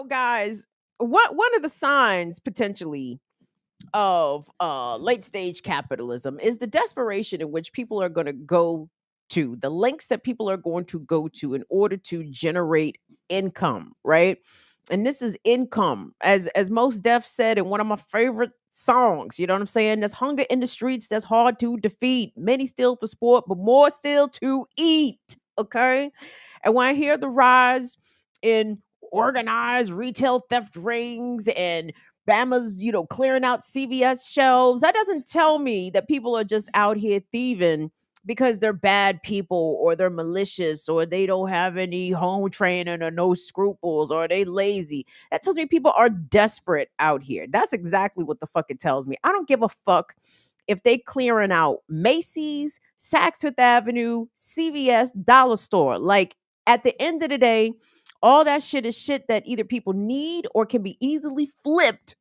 guys, one of the signs potentially of late stage capitalism is the desperation in which people are going to go to, the lengths that people are going to go to in order to generate income, right? And this is income, as Most Def said in one of my favorite songs. You know what I'm saying? There's hunger in the streets that's hard to defeat. Many still for sport, but more still to eat. Okay. And when I hear the rise in organized retail theft rings and Bama's, clearing out CVS shelves, that doesn't tell me that people are just out here thieving because they're bad people or they're malicious or they don't have any home training or no scruples or they lazy. That tells me people are desperate out here. That's exactly what the fuck it tells me. I don't give a fuck if they clearing out Macy's, Saks Fifth Avenue, CVS, Dollar Store. Like, at the end of the day, all that shit is shit that either people need or can be easily flipped,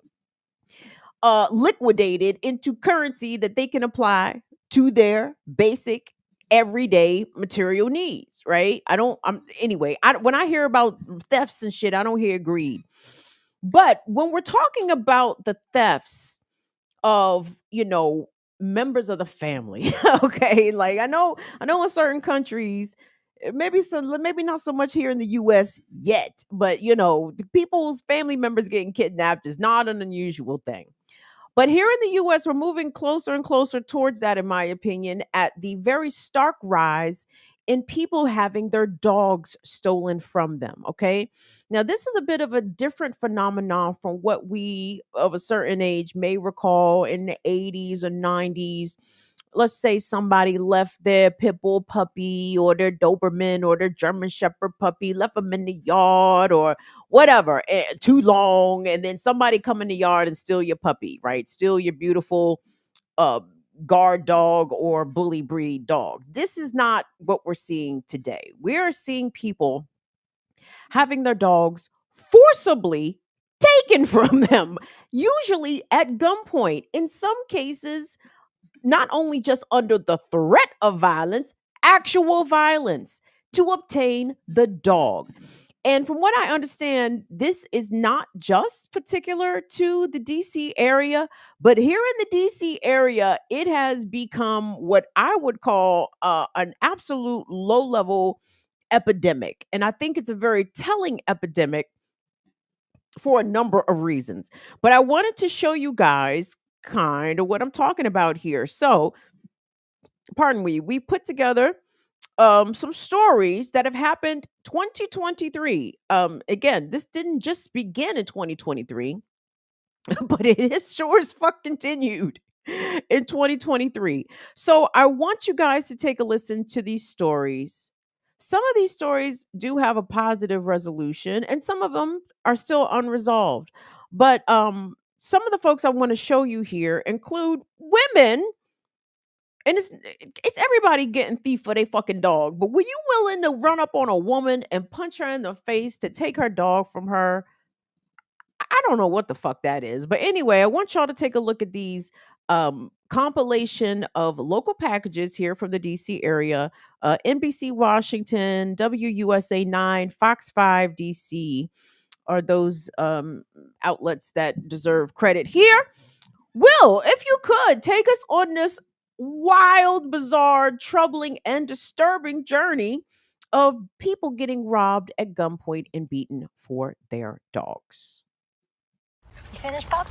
liquidated into currency that they can apply to their basic everyday material needs, right? When I hear about thefts and shit, I don't hear greed. But when we're talking about the thefts of, members of the family, okay? Like, I know in certain countries, maybe not so much here in the US yet, but the people's family members getting kidnapped is not an unusual thing. But here in the US, we're moving closer and closer towards that, in my opinion, at the very stark rise in people having their dogs stolen from them. Okay. Now, this is a bit of a different phenomenon from what we of a certain age may recall in the 80s or 90s. Let's say somebody left their pit bull puppy or their Doberman or their German Shepherd puppy, left them in the yard or whatever, too long, and then somebody come in the yard and steal your puppy, right? Steal your beautiful uh, guard dog or bully breed dog. This is not what we're seeing today. We're seeing people having their dogs forcibly taken from them, usually at gunpoint. In some cases, not only just under the threat of violence, actual violence to obtain the dog. And from what I understand, this is not just particular to the DC area, but here in the DC area, it has become what I would call an absolute low level epidemic. And I think it's a very telling epidemic for a number of reasons. But I wanted to show you guys kind of what I'm talking about here. So, pardon me, we put together some stories that have happened 2023. Again, this didn't just begin in 2023, but it has sure as fuck continued in 2023. So I want you guys to take a listen to these stories. Some of these stories do have a positive resolution, and some of them are still unresolved. But some of the folks I want to show you here include women, and it's everybody getting thief for their fucking dog. But were you willing to run up on a woman and punch her in the face to take her dog from her? I don't know what the fuck that is. But anyway, I want y'all to take a look at these compilation of local packages here from the DC area. NBC Washington, WUSA 9, Fox 5 DC are those outlets that deserve credit here. Will, if you could, take us on this wild, bizarre, troubling, and disturbing journey of people getting robbed at gunpoint and beaten for their dogs. You finished, Pops?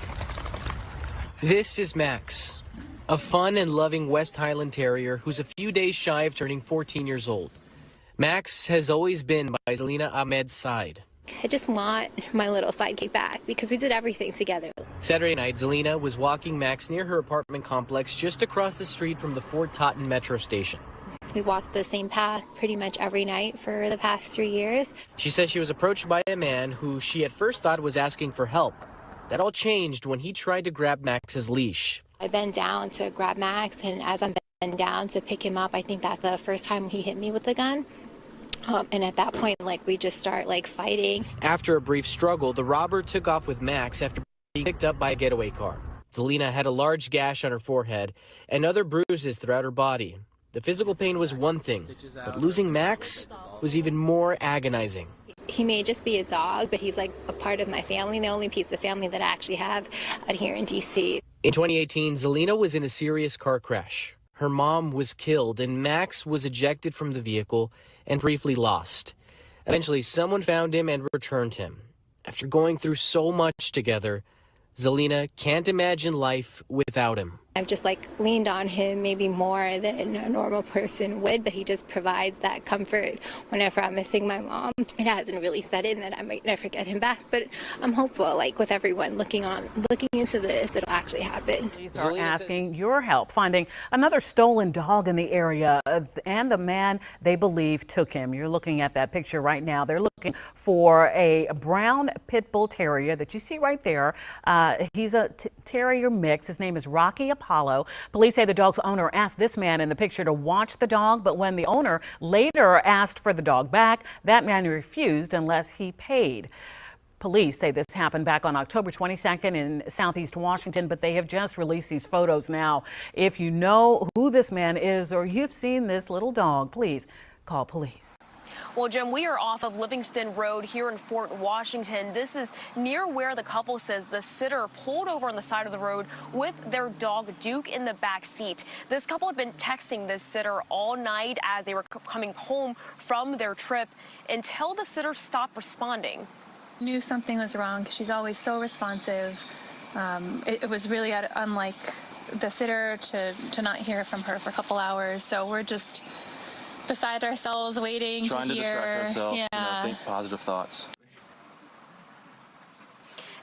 This is Max, a fun and loving West Highland Terrier who's a few days shy of turning 14 years old. Max has always been by Zelina Ahmed's side. I just want my little sidekick back because we did everything together. Saturday night, Zelina was walking Max near her apartment complex just across the street from the Fort Totten metro station. We walked the same path pretty much every night for the past 3 years. She says she was approached by a man who she at first thought was asking for help. That all changed when he tried to grab Max's leash. I bent down to grab Max, and as I'm bending down to pick him up, I think that's the first time he hit me with the gun. And at that point, we just start, fighting. After a brief struggle, the robber took off with Max after being picked up by a getaway car. Zelina had a large gash on her forehead and other bruises throughout her body. The physical pain was one thing, but losing Max was even more agonizing. he may just be a dog, but he's like a part of my family, the only piece of family that I actually have out here in DC. In 2018, Zelina was in a serious car crash. Her mom was killed, and Max was ejected from the vehicle and briefly lost. Eventually, someone found him and returned him. After going through so much together, Zelina can't imagine life without him. I've just like leaned on him maybe more than a normal person would, but he just provides that comfort whenever I'm missing my mom. It hasn't really set in that I might never get him back, but I'm hopeful, like with everyone looking into this, it'll actually happen. Police are asking your help finding another stolen dog in the area and the man they believe took him. You're looking at that picture right now. They're looking for a brown pit bull terrier that you see right there. He's a terrier mix. His name is Rocky Apollo. Police say the dog's owner asked this man in the picture to watch the dog, but when the owner later asked for the dog back, that man refused unless he paid. Police say this happened back on October 22nd in Southeast Washington, but they have just released these photos now. If you know who this man is or you've seen this little dog, please call police. Well, Jim, we are off of Livingston Road here in Fort Washington. This is near where the couple says the sitter pulled over on the side of the road with their dog Duke in the back seat. This couple had been texting this sitter all night as they were coming home from their trip until the sitter stopped responding. Knew something was wrong because she's always so responsive. It was really unlike the sitter to not hear from her for a couple hours. So we're just beside ourselves waiting trying to hear. distract ourselves, Yeah. think positive thoughts.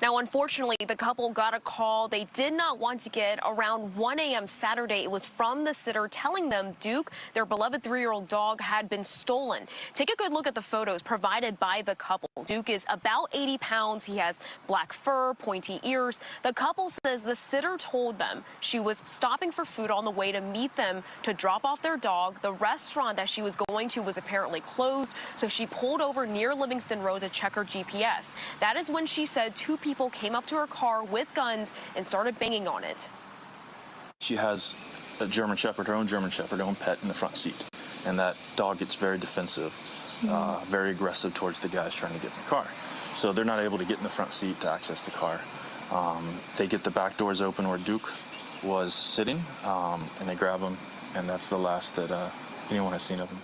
Now, unfortunately, the couple got a call they did not want to get around 1 a.m. Saturday. It was from the sitter telling them Duke, their beloved 3-year-old dog, had been stolen. Take a good look at the photos provided by the couple. Duke is about 80 pounds. He has black fur, pointy ears. The couple says the sitter told them she was stopping for food on the way to meet them to drop off their dog. The restaurant that she was going to was apparently closed, so she pulled over near Livingston Road to check her GPS. That is when she said two people came up to her car with guns and started banging on it. She has a German Shepherd, her own German Shepherd, her own pet in the front seat. And that dog gets very defensive, very aggressive towards the guys trying to get in the car. So they're not able to get in the front seat to access the car. They get the back doors open where Duke was sitting, and they grab him, and that's the last that anyone has seen of him.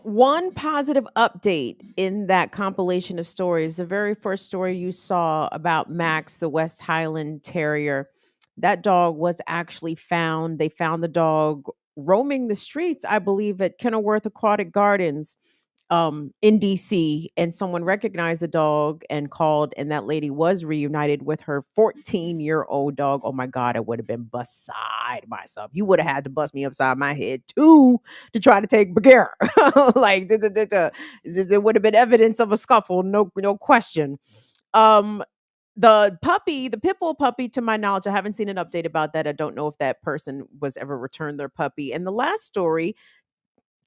One positive update in that compilation of stories, the very first story you saw about Max, the West Highland Terrier, that dog was actually found. They found the dog roaming the streets, I believe, at Kenilworth Aquatic Gardens in DC, and someone recognized the dog and called, and that lady was reunited with her 14-year-old dog. Oh my God, I would have been beside myself. You would have had to bust me upside my head too to try to take Bagheera. Like there would have been evidence of a scuffle, no question. The puppy, the pit bull puppy, to my knowledge, I haven't seen an update about that. I don't know if that person was ever returned their puppy. And the last story,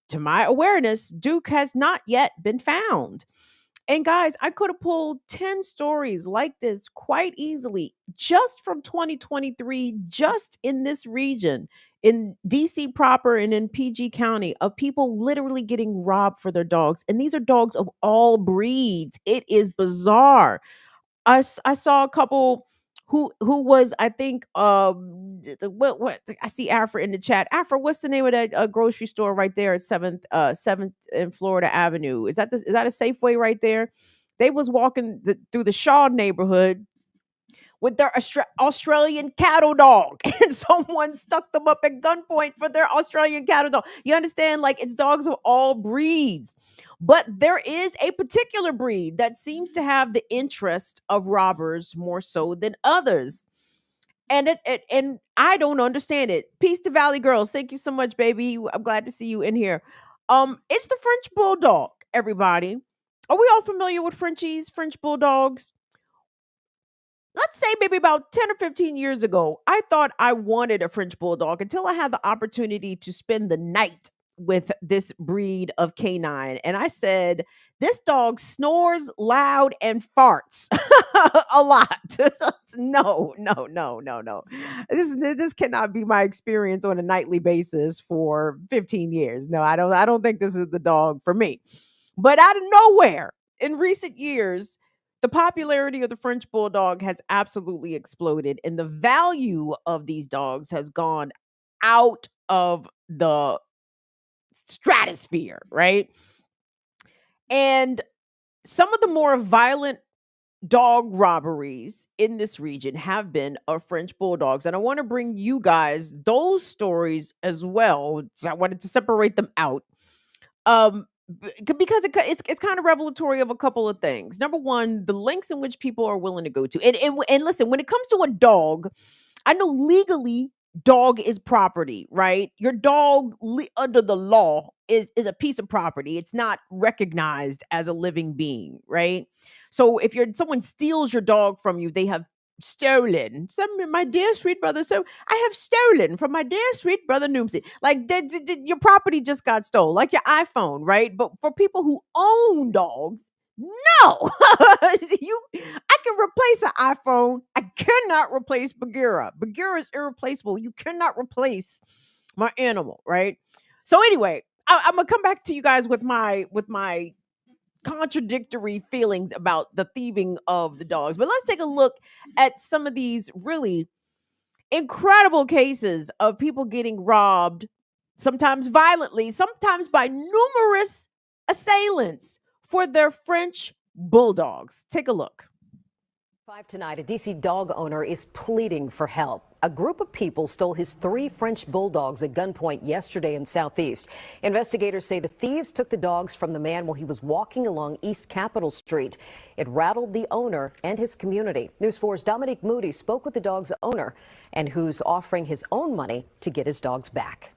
to my awareness, Duke has not yet been found. And guys, I could have pulled 10 stories like this quite easily just from 2023, just in this region, in DC proper and in PG County, of people literally getting robbed for their dogs. And these are dogs of all breeds. It is bizarre. I saw a couple who was, I think, what I see Afra in the chat. Afra, what's the name of that grocery store right there at 7th and Florida Avenue? Is that a Safeway right there? They was walking through the Shaw neighborhood with their Australian cattle dog, and someone stuck them up at gunpoint for their Australian cattle dog. You understand? Like, it's dogs of all breeds. But there is a particular breed that seems to have the interest of robbers more so than others. And and I don't understand it. Peace to Valley Girls. Thank you so much, baby. I'm glad to see you in here. It's the French Bulldog, everybody. Are we all familiar with Frenchies, French Bulldogs? Let's say maybe about 10 or 15 years ago, I thought I wanted a French Bulldog until I had the opportunity to spend the night with this breed of canine, and I said, this dog snores loud and farts a lot. No, no, no, no, no. This cannot be my experience on a nightly basis for 15 years. No, I don't think this is the dog for me. But out of nowhere, in recent years, the popularity of the French Bulldog has absolutely exploded, and the value of these dogs has gone out of the stratosphere, right? And some of the more violent dog robberies in this region have been of French Bulldogs. And I want to bring you guys those stories as well. So I wanted to separate them out. Because it's kind of revelatory of a couple of things. Number one, the lengths in which people are willing to go to. And listen, when it comes to a dog, I know legally dog is property, right? Your dog under the law is a piece of property. It's not recognized as a living being, right? So if someone steals your dog from you, they have stolen. My dear sweet brother, so I have stolen from my dear sweet brother Noomsy. Like your property just got stolen, like your iPhone, right? But for people who own dogs, no, I can replace an iPhone. I cannot replace Bagheera. Bagheera is irreplaceable. You cannot replace my animal, right? So anyway, I'm gonna come back to you guys with my contradictory feelings about the thieving of the dogs. But let's take a look at some of these really incredible cases of people getting robbed, sometimes violently, sometimes by numerous assailants for their French bulldogs. Take a look. 5 tonight, a D.C. dog owner is pleading for help. A group of people stole his 3 French Bulldogs at gunpoint yesterday in Southeast. Investigators say the thieves took the dogs from the man while he was walking along East Capitol Street. It rattled the owner and his community. News 4's Dominique Moody spoke with the dog's owner and who's offering his own money to get his dogs back.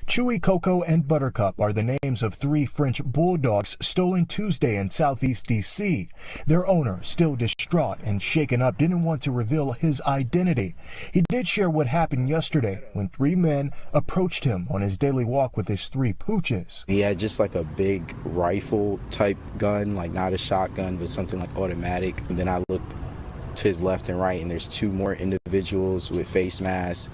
Chewy, Coco, and Buttercup are the names of 3 French Bulldogs stolen Tuesday in Southeast D.C. Their owner, still distraught and shaken up, didn't want to reveal his identity. He did share what happened yesterday when 3 men approached him on his daily walk with his 3 pooches. He had just like a big rifle type gun, like not a shotgun, but something like automatic. And then I look to his left and right, and there's 2 more individuals with face masks,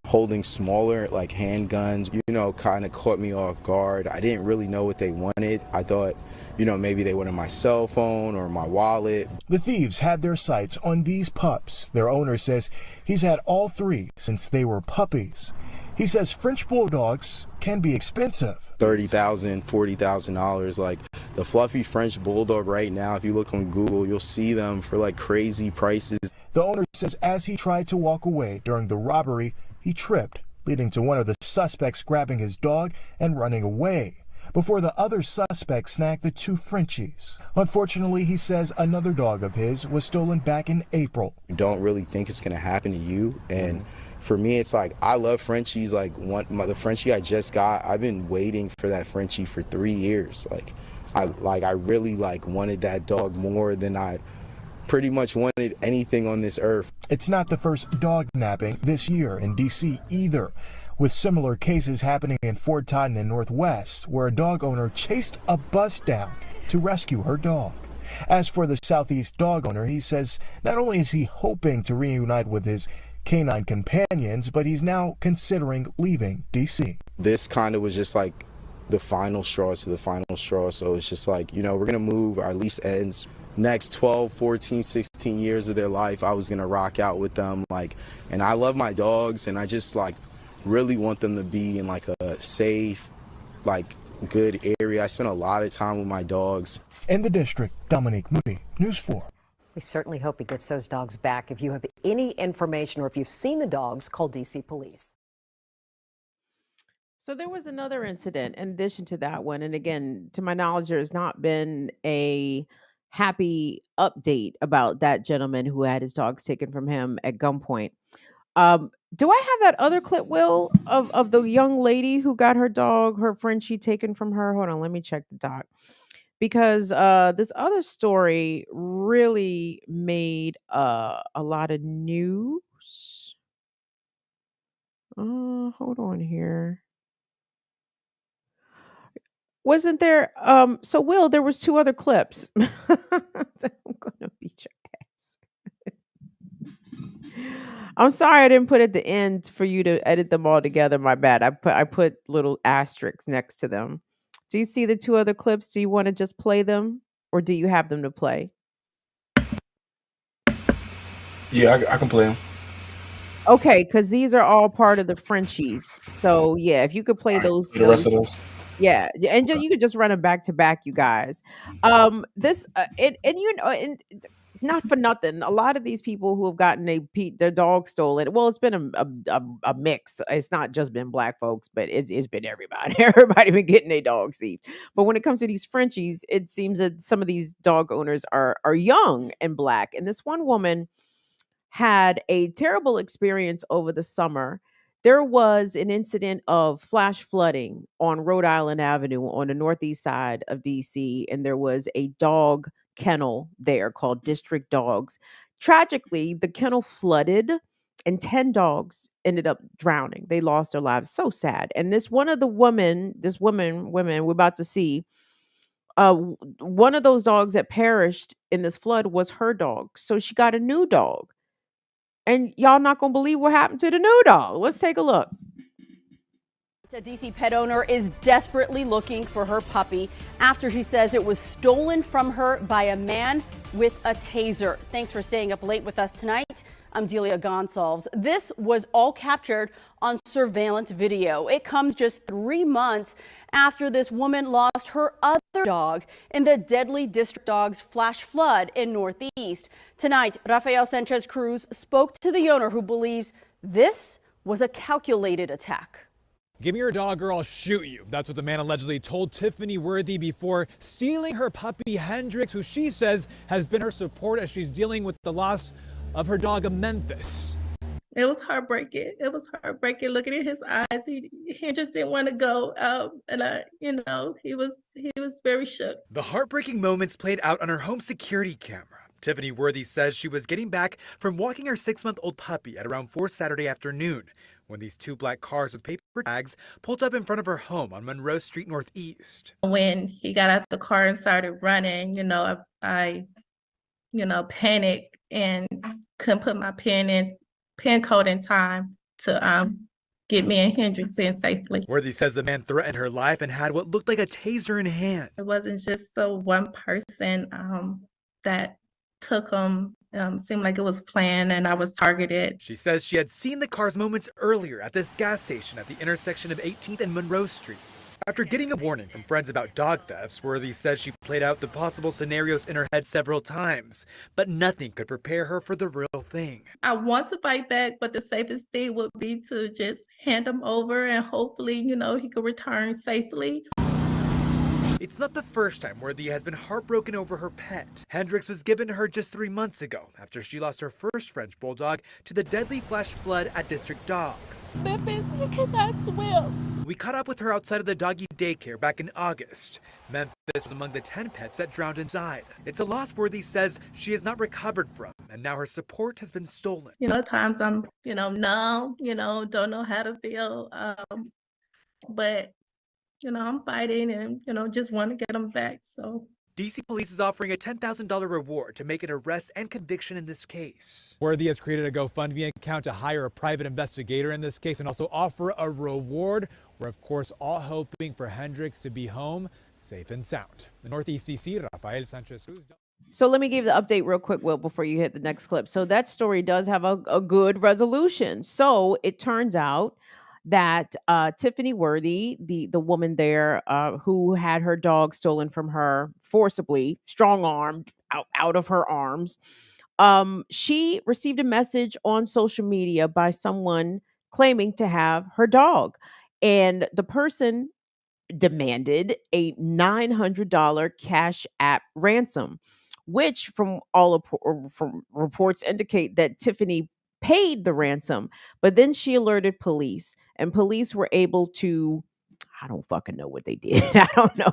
holding smaller like handguns. Kind of caught me off guard. I didn't really know what they wanted. I thought, maybe they wanted my cell phone or my wallet. The thieves had their sights on these pups. Their owner says he's had all 3 since they were puppies. He says French Bulldogs can be expensive. $30,000, $40,000. Like the fluffy French Bulldog right now, if you look on Google, you'll see them for like crazy prices. The owner says as he tried to walk away during the robbery, he tripped, leading to one of the suspects grabbing his dog and running away before the other suspect snagged the 2 Frenchies. Unfortunately, he says another dog of his was stolen back in April. You don't really think it's going to happen to you. And for me, it's like, I love Frenchies. Like the Frenchie I just got, I've been waiting for that Frenchie for 3 years. I really wanted that dog more than I pretty much wanted anything on this earth. It's not the first dog napping this year in D.C. either, with similar cases happening in Fort Todd and Northwest, where a dog owner chased a bus down to rescue her dog. As for the Southeast dog owner, he says not only is he hoping to reunite with his canine companions, but he's now considering leaving D.C. This kind of was just like the final straw to the final straw. So it's just like, we're going to move. Our lease ends next 12, 14, 16 years of their life. I was going to rock out with them. And I love my dogs, and I just really want them to be in a safe, good area. I spend a lot of time with my dogs. In the district, Dominique Moody, News 4. We certainly hope he gets those dogs back. If you have any information or if you've seen the dogs, call D.C. Police. So there was another incident in addition to that one. And again, to my knowledge, there has not been a happy update about that gentleman who had his dogs taken from him at gunpoint. Do I have that other clip, Will, of the young lady who got her Frenchie taken from her? Hold on, let me check the doc. Because this other story really made a lot of news. Hold on here. Wasn't there so Will, there was two other clips. I'm gonna beat your ass. I'm sorry I didn't put at the end for you to edit them all together. My bad. I put little asterisks next to them. Do you see the two other clips? Do you want to just play them or do you have them to play? Yeah, I can play them. Okay, because these are all part of the Frenchies. So yeah, if you could play All right, those the rest of those those. yeah, and Okay. you could just run them back to back, you guys. This and you know, and not for nothing, a lot of these people who have gotten their dog stolen. Well, it's been a mix. It's not just been black folks, but it's been everybody. Everybody been getting their dogs thieved. But when it comes to these Frenchies, it seems that some of these dog owners are young and black. And this one woman had a terrible experience over the summer. There was an incident of flash flooding on Rhode Island Avenue on the northeast side of DC, and there was a dog kennel there called District Dogs. Tragically, the kennel flooded and 10 dogs ended up drowning. They lost their lives. So sad. And this one of the women we're about to see, one of those dogs that perished in this flood was her dog. So she got a new dog. And y'all not gonna believe what happened to the new dog. Let's take a look. A DC pet owner is desperately looking for her puppy after she says it was stolen from her by a man with a taser. Thanks for staying up late with us tonight. I'm Delia Gonsalves. This was all captured on surveillance video. It comes just 3 months after this woman lost her other dog in the deadly District Dogs flash flood in Northeast. Tonight, Rafael Sanchez Cruz spoke to the owner who believes this was a calculated attack. Give me your dog or I'll shoot you. That's what the man allegedly told Tiffany Worthy before stealing her puppy Hendrix, who she says has been her support as she's dealing with the loss of her dog Memphis. It was heartbreaking. It was heartbreaking looking at his eyes. He just didn't want to go out, and he was very shook. The heartbreaking moments played out on her home security camera. Tiffany Worthy says she was getting back from walking her 6-month-old puppy at around 4 Saturday afternoon when these two black cars with paper tags pulled up in front of her home on Monroe Street Northeast. When he got out the car and started running, I panicked and couldn't put my pin code in time to get me and Hendrix in safely. Worthy says the man threatened her life and had what looked like a taser in hand. It wasn't just one person that took him. Seemed like it was planned and I was targeted. She says she had seen the cars moments earlier at this gas station at the intersection of 18th and Monroe Streets. After getting a warning from friends about dog thefts, Worthy says she played out the possible scenarios in her head several times, but nothing could prepare her for the real thing. I want to fight back, but the safest thing would be to just hand him over and hopefully, he could return safely. It's not the first time Worthy has been heartbroken over her pet. Hendrix was given to her just 3 months ago after she lost her first French Bulldog to the deadly flash flood at District Dogs. Memphis, he cannot swim. We caught up with her outside of the doggy daycare back in August. Memphis was among the 10 pets that drowned inside. It's a loss Worthy says she has not recovered from, and now her support has been stolen. At times I'm, numb, don't know how to feel, but I'm fighting and, just want to get them back. So DC Police is offering a $10,000 reward to make an arrest and conviction in this case. Worthy has created a GoFundMe account to hire a private investigator in this case and also offer a reward. We're, of course, all hoping for Hendrix to be home safe and sound. The Northeast DC, Rafael Sanchez. So let me give you the update real quick, Will, before you hit the next clip. So that story does have a good resolution. So it turns out that Tiffany Worthy, the woman there who had her dog stolen from her forcibly, strong-armed out of her arms, she received a message on social media by someone claiming to have her dog. And the person demanded a $900 Cash App ransom, which from reports indicate that Tiffany paid the ransom, but then she alerted police and police were able to, I don't fucking know what they did. I don't know.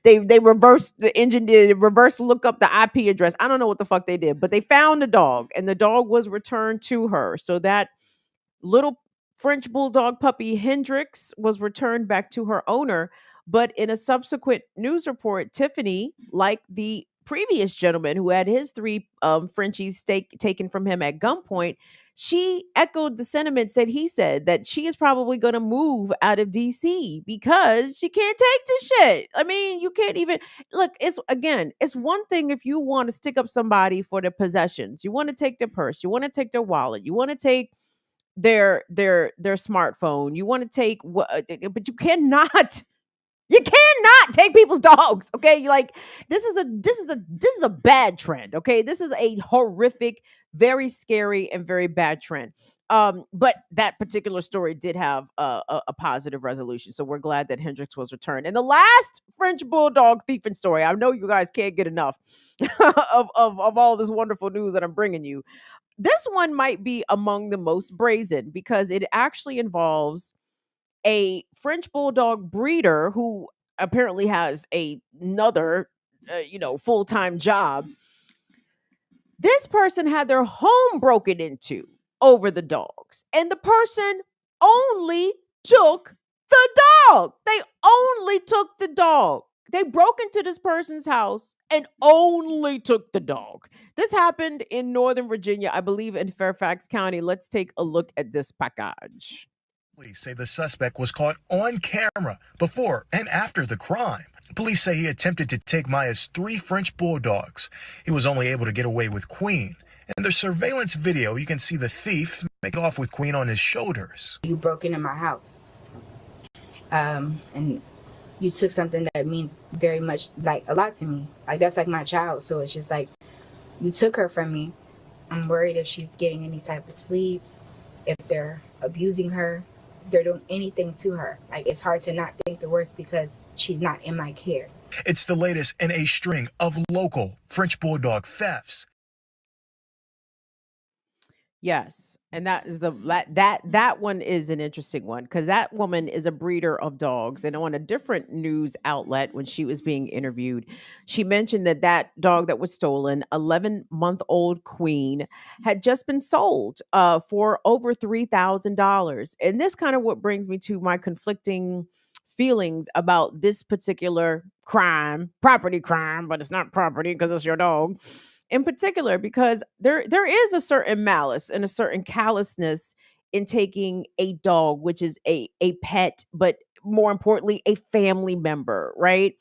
They reversed the engine, did reverse look up the IP address. I don't know what the fuck they did, but they found the dog and the dog was returned to her. So that little French Bulldog puppy Hendrix was returned back to her owner. But in a subsequent news report, Tiffany, like the previous gentleman who had his three Frenchies taken from him at gunpoint, she echoed the sentiments that he said, that she is probably going to move out of DC because she can't take this shit. I mean, you can't even look. It's one thing if you want to stick up somebody for their possessions, you want to take their purse, you want to take their wallet, you want to take their smartphone, you want to take what, but you cannot. You cannot take people's dogs. Okay, you like this is a bad trend. Okay, this is a horrific, very scary, and very bad trend. But that particular story did have a positive resolution, so we're glad that Hendrix was returned. And the last French bulldog thieving story, I know you guys can't get enough of all this wonderful news that I'm bringing you. This one might be among the most brazen because it actually involves a French bulldog breeder who apparently has another, full-time job. This person had their home broken into over the dogs, and the person only took the dog. They only took the dog. They broke into this person's house and only took the dog. This happened in Northern Virginia, I believe in Fairfax County. Let's take a look at this package. Police say the suspect was caught on camera before and after the crime. Police say he attempted to take Maya's 3 French bulldogs. He was only able to get away with Queen. In the surveillance video, you can see the thief make off with Queen on his shoulders. You broke into my house, and you took something that means very much, like, a lot to me. Like, that's like my child, so it's just like, you took her from me. I'm worried if she's getting any type of sleep, if they're abusing her, they're doing anything to her. Like, it's hard to not think the worst because she's not in my care. It's the latest in a string of local French bulldog thefts. Yes, and that one is an interesting one because that woman is a breeder of dogs, and on a different news outlet when she was being interviewed, she mentioned that dog that was stolen, 11-month-old Queen, had just been sold for over $3,000, and this kind of what brings me to my conflicting feelings about this particular property crime, but it's not property because it's your dog in particular, because there is a certain malice and a certain callousness in taking a dog, which is a pet, but more importantly, a family member, right?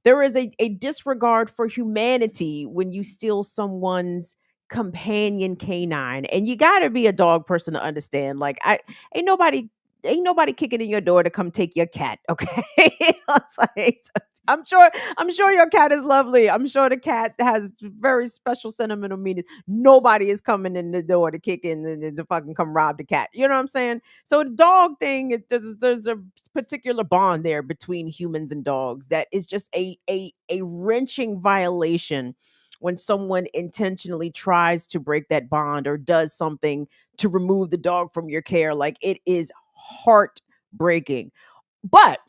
There is a disregard for humanity when you steal someone's companion canine. And you gotta be a dog person to understand. Like, ain't nobody kicking in your door to come take your cat, okay? It's like, I'm sure your cat is lovely. I'm sure the cat has very special sentimental meaning. Nobody is coming in the door to kick in to fucking come rob the cat. You know what I'm saying? So the dog thing, there's a particular bond there between humans and dogs that is just a wrenching violation when someone intentionally tries to break that bond or does something to remove the dog from your care. Like, it is heartbreaking. But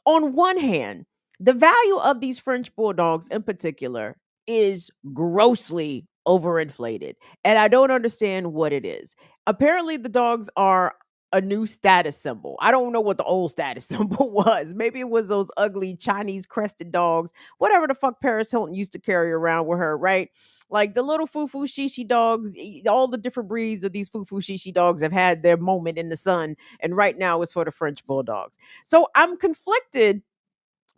on one hand, the value of these French bulldogs in particular is grossly overinflated. And I don't understand what it is. Apparently, the dogs are a new status symbol. I don't know what the old status symbol was. Maybe it was those ugly Chinese crested dogs, whatever the fuck Paris Hilton used to carry around with her, right? Like the little foo-foo shishi dogs, all the different breeds of these foo-foo shishi dogs have had their moment in the sun. And right now it's for the French bulldogs. So I'm conflicted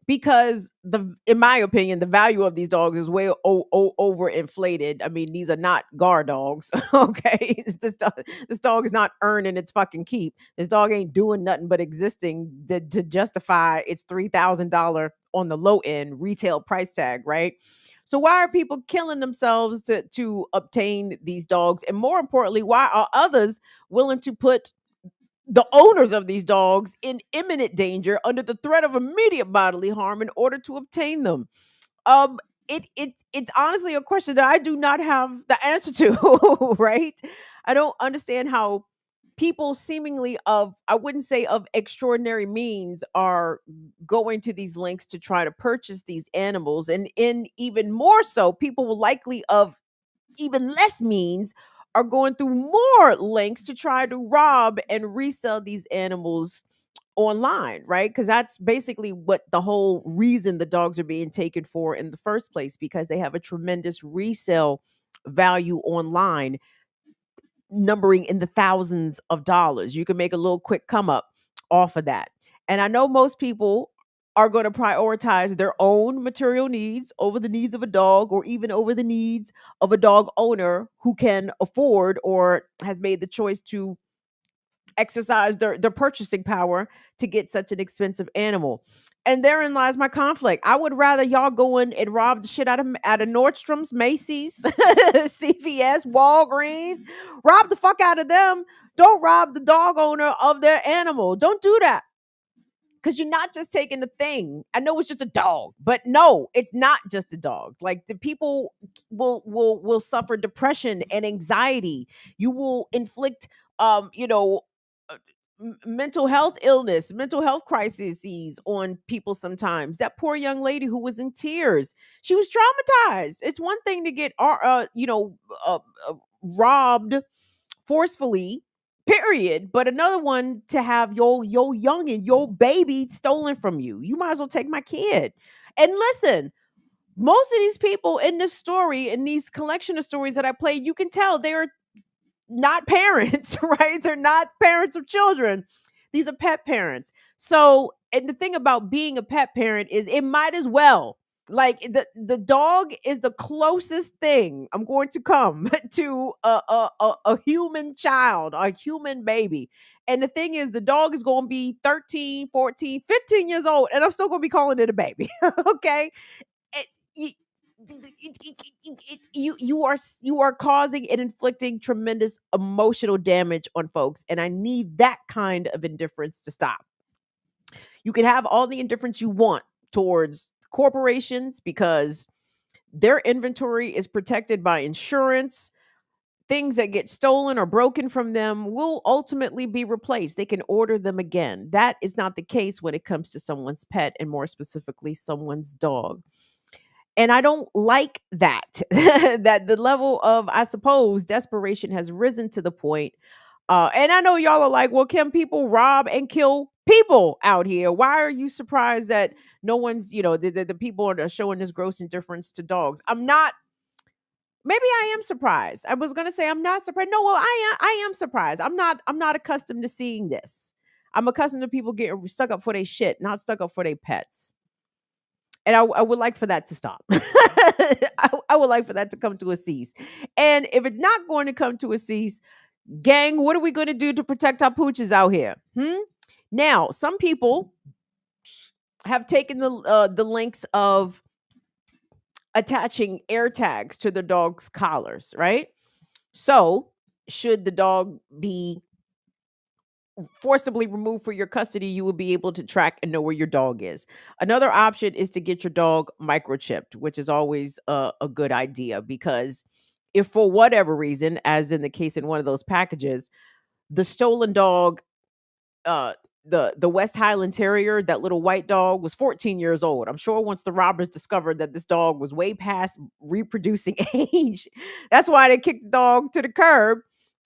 because in my opinion, the value of these dogs is way overinflated. I mean, these are not guard dogs. Okay, this dog is not earning its fucking keep. This dog ain't doing nothing but existing to justify its $3,000 on the low end retail price tag, right? So why are people killing themselves to obtain these dogs? And more importantly, why are others willing to put the owners of these dogs in imminent danger under the threat of immediate bodily harm in order to obtain them? It's honestly a question that I do not have the answer to, right? I don't understand how people seemingly I wouldn't say of extraordinary means are going to these lengths to try to purchase these animals. And in even more so, people likely of even less means are going through more lengths to try to rob and resell these animals online, right? Because that's basically what the whole reason the dogs are being taken for in the first place, because they have a tremendous resale value online, numbering in the thousands of dollars. You can make a little quick come up off of that. And I know most people are going to prioritize their own material needs over the needs of a dog, or even over the needs of a dog owner who can afford or has made the choice to exercise their purchasing power to get such an expensive animal. And therein lies my conflict. I would rather y'all go in and rob the shit out of Nordstrom's, Macy's, CVS, Walgreens. Rob the fuck out of them. Don't rob the dog owner of their animal. Don't do that. Because you're not just taking the thing. I know it's just a dog, but no, it's not just a dog. Like, the people will suffer depression and anxiety. You will inflict mental health illness, mental health crises on people sometimes. That poor young lady who was in tears, she was traumatized. It's one thing to get robbed forcefully, period, but another one to have your young and your baby stolen from you. You might as well take my kid. And listen, most of these people in this story, in these collection of stories that I played, you can tell they are not parents, right? They're not parents of children. These are pet parents. So, and the thing about being a pet parent is it might as well, like, the dog is the closest thing I'm going to come to a human child, a human baby. And the thing is, the dog is going to be 13, 14, 15 years old, and I'm still going to be calling it a baby. Okay? It, you are causing and inflicting tremendous emotional damage on folks, and I need that kind of indifference to stop. You can have all the indifference you want towards corporations because their inventory is protected by insurance. Things that get stolen or broken from them will ultimately be replaced. They can order them again. That is not the case when it comes to someone's pet, and more specifically someone's dog. And I don't like that, that the level of, I suppose, desperation has risen to the point. And I know y'all are like, well, can people rob and kill people out here? Why are you surprised that no one's, the people are showing this gross indifference to dogs? I'm not. Maybe I am surprised. I was gonna say I'm not surprised. No, well, I am surprised. I'm not accustomed to seeing this. I'm accustomed to people getting stuck up for their shit, not stuck up for their pets. And I would like for that to stop. I would like for that to come to a cease. And if it's not going to come to a cease, gang, what are we going to do to protect our pooches out here? Now, some people have taken the links of attaching air tags to the dog's collars, right? So, should the dog be forcibly removed for your custody, you will be able to track and know where your dog is. Another option is to get your dog microchipped, which is always a good idea, because if for whatever reason, as in the case in one of those packages, the stolen dog, the West Highland Terrier, that little white dog, was 14 years old. I'm sure once the robbers discovered that this dog was way past reproducing age, that's why they kicked the dog to the curb.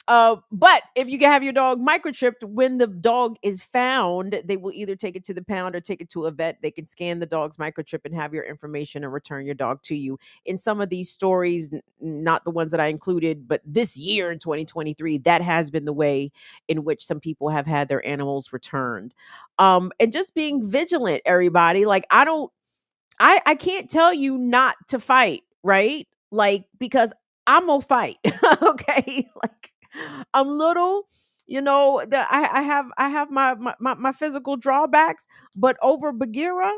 But if you can have your dog microchipped, when the dog is found, they will either take it to the pound or take it to a vet. They can scan the dog's microchip and have your information and return your dog to you. In some of these stories, not the ones that I included, but this year in 2023, that has been the way in which some people have had their animals returned. And just being vigilant, everybody. Like, I can't tell you not to fight, right? Like, because I'm gonna fight. Okay. Like, I'm little, I have my physical drawbacks, but over Bagheera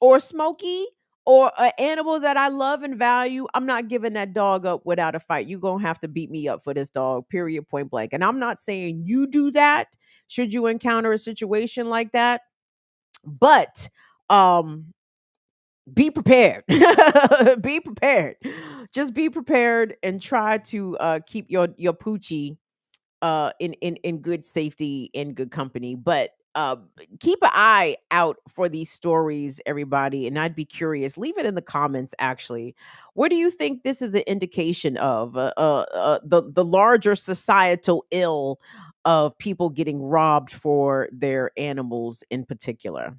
or Smokey or an animal that I love and value, I'm not giving that dog up without a fight. You're gonna have to beat me up for this dog, period, point blank. And I'm not saying you do that should you encounter a situation like that, but be prepared. Be prepared. Just be prepared and try to keep your poochie in good safety, in good company. But keep an eye out for these stories, everybody. And I'd be curious. Leave it in the comments. Actually, what do you think this is an indication of? The larger societal ill of people getting robbed for their animals in particular.